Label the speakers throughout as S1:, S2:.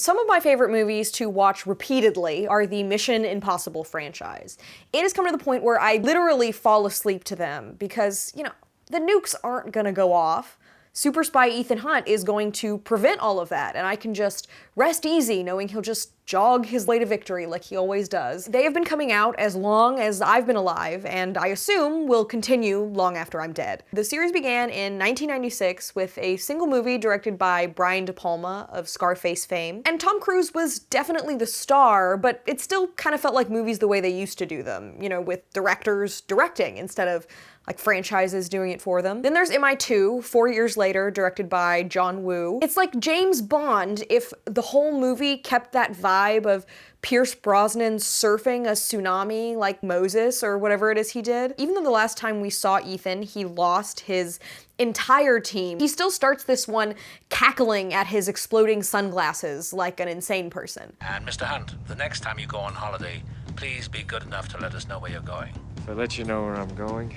S1: Some of my favorite movies to watch repeatedly are the Mission Impossible franchise. It has come to the point where I literally fall asleep to them because, the nukes aren't gonna go off. Super spy Ethan Hunt is going to prevent all of that, and I can just rest easy knowing he'll just jog his way to victory like he always does. They have been coming out as long as I've been alive, and I assume will continue long after I'm dead. The series began in 1996 with a single movie directed by Brian De Palma of Scarface fame, and Tom Cruise was definitely the star, but it still kind of felt like movies the way they used to do them, with directors directing instead of like franchises doing it for them. Then there's MI2, 4 years later, directed by John Woo. It's like James Bond if the whole movie kept that vibe of Pierce Brosnan surfing a tsunami like Moses or whatever it is he did. Even though the last time we saw Ethan, he lost his entire team, he still starts this one cackling at his exploding sunglasses like an insane person.
S2: And Mr. Hunt, the next time you go on holiday, please be good enough to let us know where you're going.
S3: If I let you know where I'm going,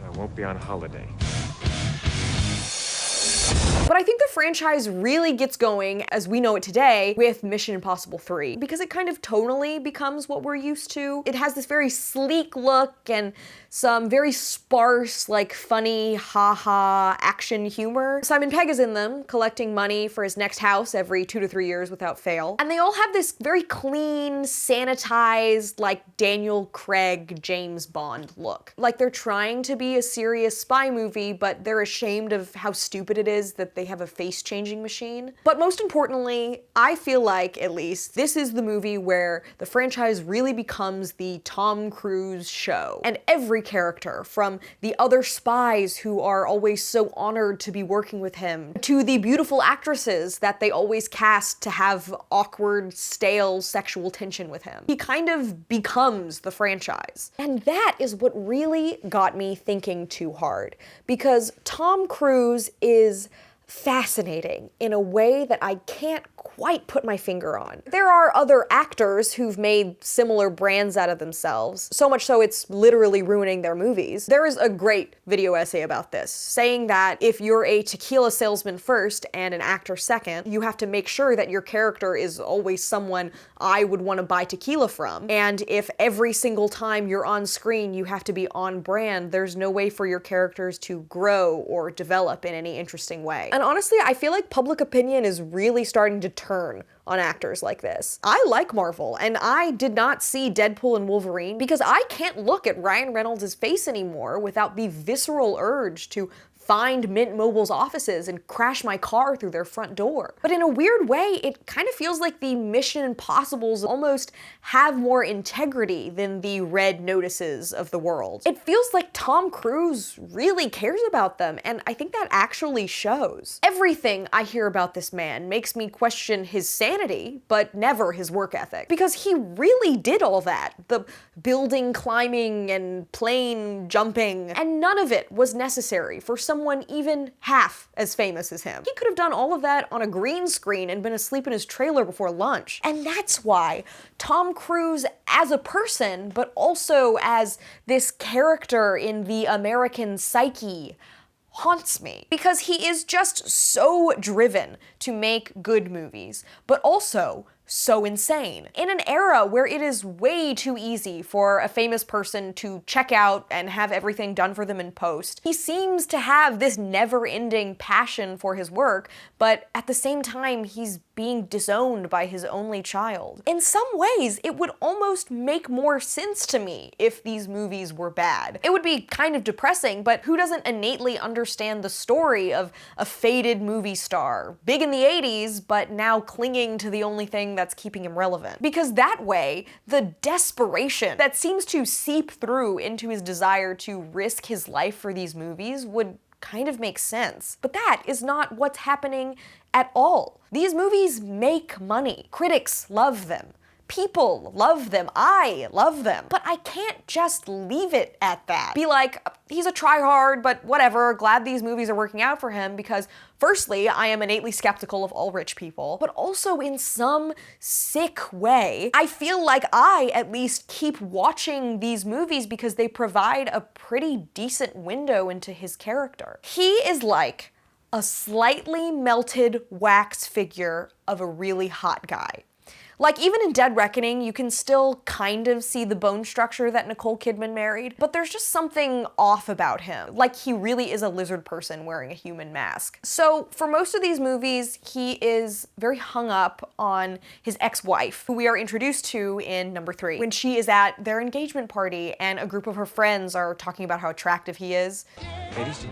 S3: I won't be on holiday.
S1: But I think the franchise really gets going, as we know it today, with Mission Impossible 3, because it kind of tonally becomes what we're used to. It has this very sleek look and some very sparse, like funny, ha-ha action humor. Simon Pegg is in them, collecting money for his next house every 2 to 3 years without fail. And they all have this very clean, sanitized, like Daniel Craig, James Bond look. Like they're trying to be a serious spy movie, but they're ashamed of how stupid it is that they have a face-changing machine. But most importantly, I feel like, at least, this is the movie where the franchise really becomes the Tom Cruise show. And every character, from the other spies who are always so honored to be working with him, to the beautiful actresses that they always cast to have awkward, stale sexual tension with him, he kind of becomes the franchise. And that is what really got me thinking too hard, because Tom Cruise is fascinating in a way that I can't quite put my finger on. There are other actors who've made similar brands out of themselves, so much so it's literally ruining their movies. There is a great video essay about this, saying that if you're a tequila salesman first and an actor second, you have to make sure that your character is always someone I would want to buy tequila from. And if every single time you're on screen you have to be on brand, there's no way for your characters to grow or develop in any interesting way. And honestly, I feel like public opinion is really starting to turn on actors like this. I like Marvel, and I did not see Deadpool and Wolverine because I can't look at Ryan Reynolds' face anymore without the visceral urge to find Mint Mobile's offices and crash my car through their front door. But in a weird way, it kind of feels like the Mission Impossibles almost have more integrity than the Red Notices of the world. It feels like Tom Cruise really cares about them, and I think that actually shows. Everything I hear about this man makes me question his sanity, but never his work ethic. Because he really did all that. The building climbing and plane jumping, and none of it was necessary for someone even half as famous as him. He could have done all of that on a green screen and been asleep in his trailer before lunch. And that's why Tom Cruise as a person, but also as this character in the American psyche, haunts me. Because he is just so driven to make good movies, but also so insane. In an era where it is way too easy for a famous person to check out and have everything done for them in post, he seems to have this never-ending passion for his work, but at the same time, he's being disowned by his only child. In some ways, it would almost make more sense to me if these movies were bad. It would be kind of depressing, but who doesn't innately understand the story of a faded movie star, big in the 80s, but now clinging to the only thing that's keeping him relevant? Because that way, the desperation that seems to seep through into his desire to risk his life for these movies would kind of make sense. But that is not what's happening at all. These movies make money. Critics love them. People love them. I love them. But I can't just leave it at that. Be like, he's a tryhard, but whatever, glad these movies are working out for him, because firstly, I am innately skeptical of all rich people, but also in some sick way, I feel like I at least keep watching these movies because they provide a pretty decent window into his character. He is like a slightly melted wax figure of a really hot guy. Like, even in Dead Reckoning, you can still kind of see the bone structure that Nicole Kidman married, but there's just something off about him. Like, he really is a lizard person wearing a human mask. So, for most of these movies, he is very hung up on his ex-wife, who we are introduced to in number 3, when she is at their engagement party and a group of her friends are talking about how attractive he is.
S3: Ladies,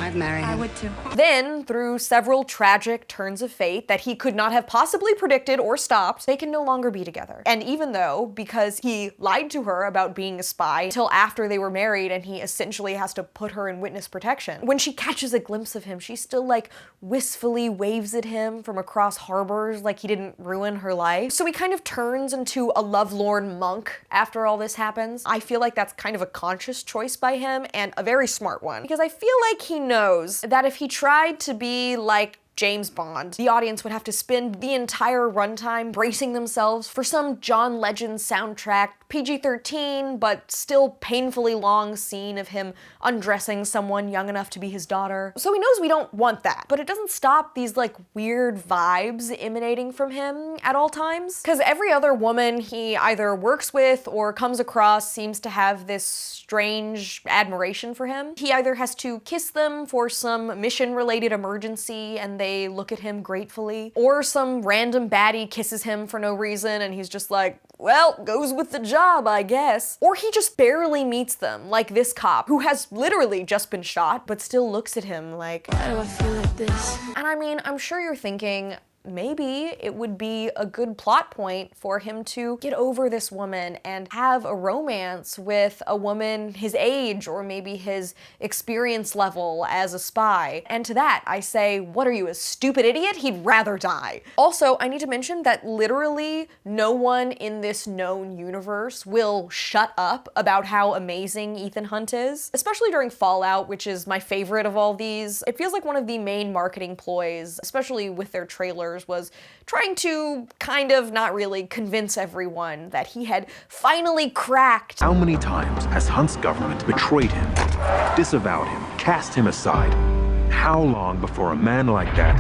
S4: I'd marry him.
S5: I would too.
S1: Then, through several tragic turns of fate that he could not have possibly predicted or stopped, they can no longer be together. And even though, because he lied to her about being a spy until after they were married and he essentially has to put her in witness protection, when she catches a glimpse of him, she still like wistfully waves at him from across harbors like he didn't ruin her life. So he kind of turns into a lovelorn monk after all this happens. I feel like that's kind of a conscious choice by him and a very smart one, because I feel like he knows that if he tried to be like James Bond, the audience would have to spend the entire runtime bracing themselves for some John Legend soundtrack, PG-13, but still painfully long scene of him undressing someone young enough to be his daughter. So he knows we don't want that, but it doesn't stop these like weird vibes emanating from him at all times. Because every other woman he either works with or comes across seems to have this strange admiration for him. He either has to kiss them for some mission-related emergency and they look at him gratefully, or some random baddie kisses him for no reason and he's just like, well, goes with the job, I guess. Or he just barely meets them, like this cop, who has literally just been shot, but still looks at him like,
S4: Why do I feel like this?
S1: and I mean, I'm sure you're thinking, maybe it would be a good plot point for him to get over this woman and have a romance with a woman his age or maybe his experience level as a spy. And to that, I say, what are you, a stupid idiot? He'd rather die. Also, I need to mention that literally no one in this known universe will shut up about how amazing Ethan Hunt is, especially during Fallout, which is my favorite of all these. It feels like one of the main marketing ploys, especially with their trailers, was trying to kind of not really convince everyone that he had finally cracked.
S6: How many times has Hunt's government betrayed him, disavowed him, cast him aside? How long before a man like that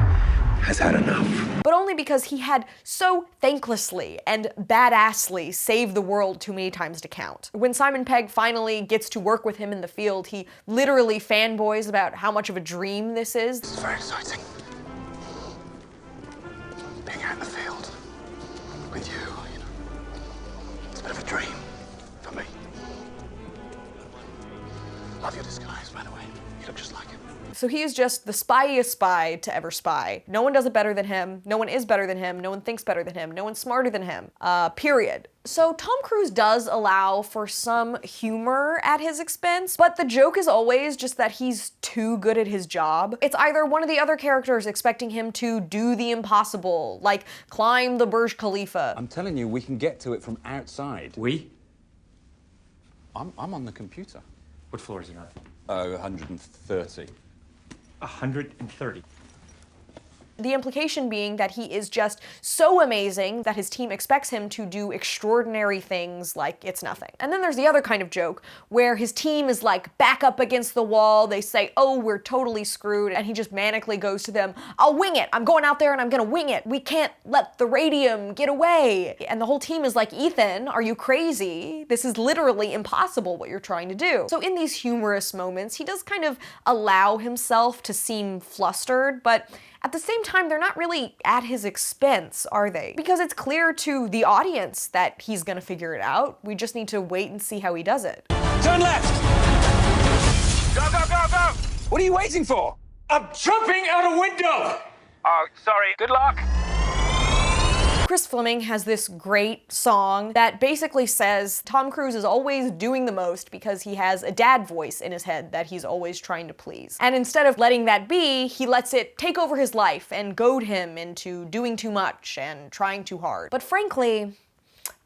S6: has had enough?
S1: But only because he had so thanklessly and badassly saved the world too many times to count. When Simon Pegg finally gets to work with him in the field, he literally fanboys about how much of a dream this is.
S6: This is very exciting. Being out in the field with you know, it's a bit of a dream for me. Love your disguise, by the way. You look just like him.
S1: So he is just the spyiest spy to ever spy. No one does it better than him. No one is better than him. No one thinks better than him. No one's smarter than him. Period. So Tom Cruise does allow for some humor at his expense, but the joke is always just that he's too good at his job. It's either one of the other characters expecting him to do the impossible, like climb the Burj Khalifa.
S7: I'm telling you, we can get to it from outside.
S3: we?
S7: I'm on the computer.
S3: What floor is it on?
S7: 130.
S3: 130.
S1: The implication being that he is just so amazing that his team expects him to do extraordinary things like it's nothing. And then there's the other kind of joke where his team is like back up against the wall, they say, oh, we're totally screwed, and he just manically goes to them, I'll wing it, I'm going out there and I'm gonna wing it, we can't let the radium get away. And the whole team is like, Ethan, are you crazy? This is literally impossible what you're trying to do. So in these humorous moments, he does kind of allow himself to seem flustered, but at the same time, they're not really at his expense, are they? Because it's clear to the audience that he's gonna figure it out. We just need to wait and see how he does it.
S7: Turn left!
S2: Go, go, go, go!
S7: What are you waiting for?
S3: I'm jumping out a window!
S2: Oh, sorry. Good luck.
S1: Chris Fleming has this great song that basically says Tom Cruise is always doing the most because he has a dad voice in his head that he's always trying to please. And instead of letting that be, he lets it take over his life and goad him into doing too much and trying too hard. But frankly,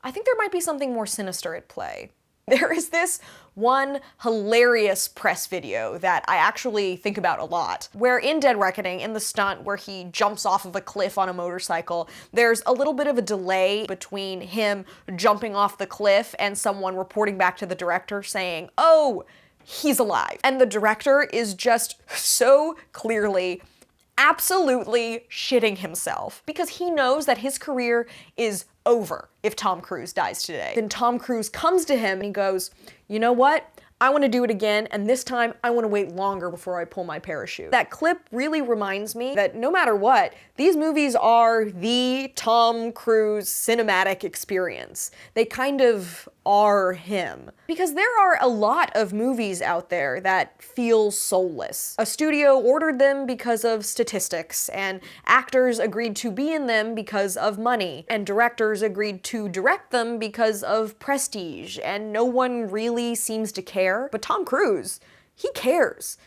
S1: I think there might be something more sinister at play. There is this one hilarious press video that I actually think about a lot, where in Dead Reckoning, in the stunt where he jumps off of a cliff on a motorcycle, there's a little bit of a delay between him jumping off the cliff and someone reporting back to the director saying, "Oh, he's alive." And the director is just so clearly absolutely shitting himself because he knows that his career is over if Tom Cruise dies today. Then Tom Cruise comes to him and he goes, "You know what? I want to do it again, and this time I want to wait longer before I pull my parachute." That clip really reminds me that no matter what, these movies are the Tom Cruise cinematic experience. They kind of are him. Because there are a lot of movies out there that feel soulless. A studio ordered them because of statistics, and actors agreed to be in them because of money, and directors agreed to direct them because of prestige, and no one really seems to care. But Tom Cruise, he cares.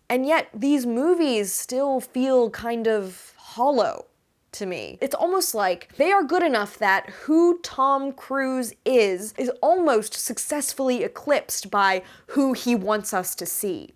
S1: And yet these movies still feel kind of hollow to me. It's almost like they are good enough that who Tom Cruise is almost successfully eclipsed by who he wants us to see.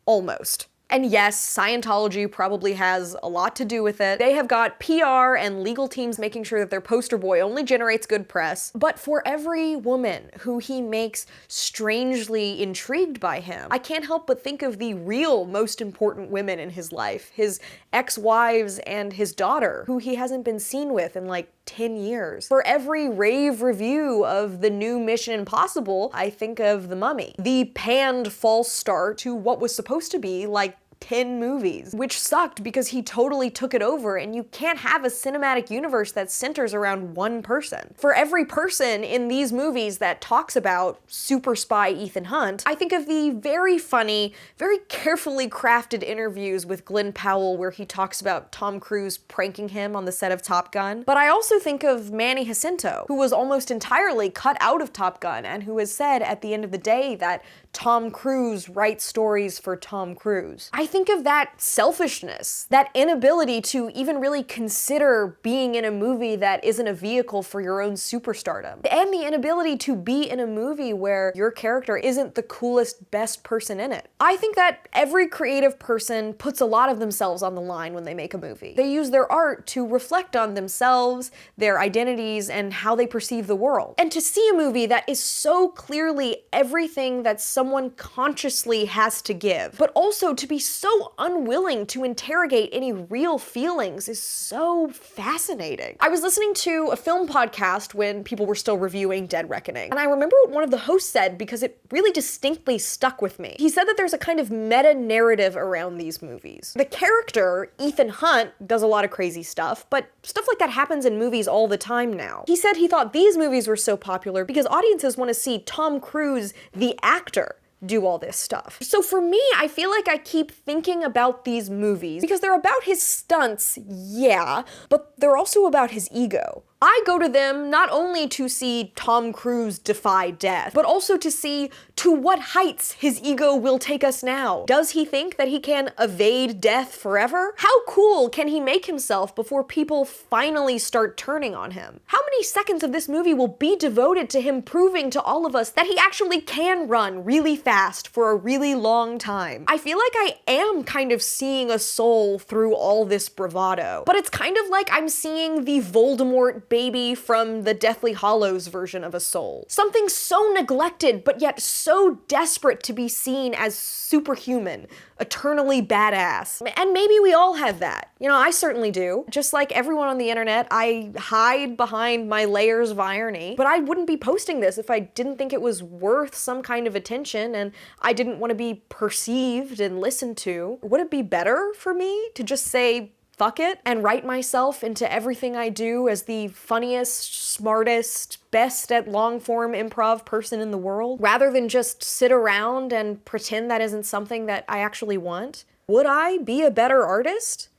S1: Almost. And yes, Scientology probably has a lot to do with it. They have got PR and legal teams making sure that their poster boy only generates good press. But for every woman who he makes strangely intrigued by him, I can't help but think of the real most important women in his life, his ex-wives and his daughter, who he hasn't been seen with in like 10 years. For every rave review of the new Mission Impossible, I think of The Mummy. The panned false start to what was supposed to be like 10 movies, which sucked because he totally took it over, and you can't have a cinematic universe that centers around one person. For every person in these movies that talks about super spy Ethan Hunt, I think of the very funny, very carefully crafted interviews with Glenn Powell where he talks about Tom Cruise pranking him on the set of Top Gun. But I also think of Manny Jacinto, who was almost entirely cut out of Top Gun and who has said at the end of the day that Tom Cruise writes stories for Tom Cruise. I think of that selfishness, that inability to even really consider being in a movie that isn't a vehicle for your own superstardom, and the inability to be in a movie where your character isn't the coolest, best person in it. I think that every creative person puts a lot of themselves on the line when they make a movie. They use their art to reflect on themselves, their identities, and how they perceive the world. And to see a movie that is so clearly everything that someone consciously has to give, but also to be so unwilling to interrogate any real feelings is so fascinating. I was listening to a film podcast when people were still reviewing Dead Reckoning, and I remember what one of the hosts said because it really distinctly stuck with me. He said that there's a kind of meta-narrative around these movies. The character, Ethan Hunt, does a lot of crazy stuff, but stuff like that happens in movies all the time now. He said he thought these movies were so popular because audiences want to see Tom Cruise, the actor, do all this stuff. So for me, I feel like I keep thinking about these movies because they're about his stunts, yeah, but they're also about his ego. I go to them not only to see Tom Cruise defy death, but also to see to what heights his ego will take us now. Does he think that he can evade death forever? How cool can he make himself before people finally start turning on him? How many seconds of this movie will be devoted to him proving to all of us that he actually can run really fast for a really long time? I feel like I am kind of seeing a soul through all this bravado, but it's kind of like I'm seeing the Voldemort baby from the Deathly Hallows version of a soul. Something so neglected, but yet so desperate to be seen as superhuman, eternally badass. And maybe we all have that. You know, I certainly do. Just like everyone on the internet, I hide behind my layers of irony, but I wouldn't be posting this if I didn't think it was worth some kind of attention and I didn't want to be perceived and listened to. Would it be better for me to just say, fuck it, and write myself into everything I do as the funniest, smartest, best at long-form improv person in the world, rather than just sit around and pretend that isn't something that I actually want? Would I be a better artist?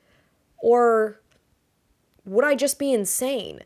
S1: Or would I just be insane?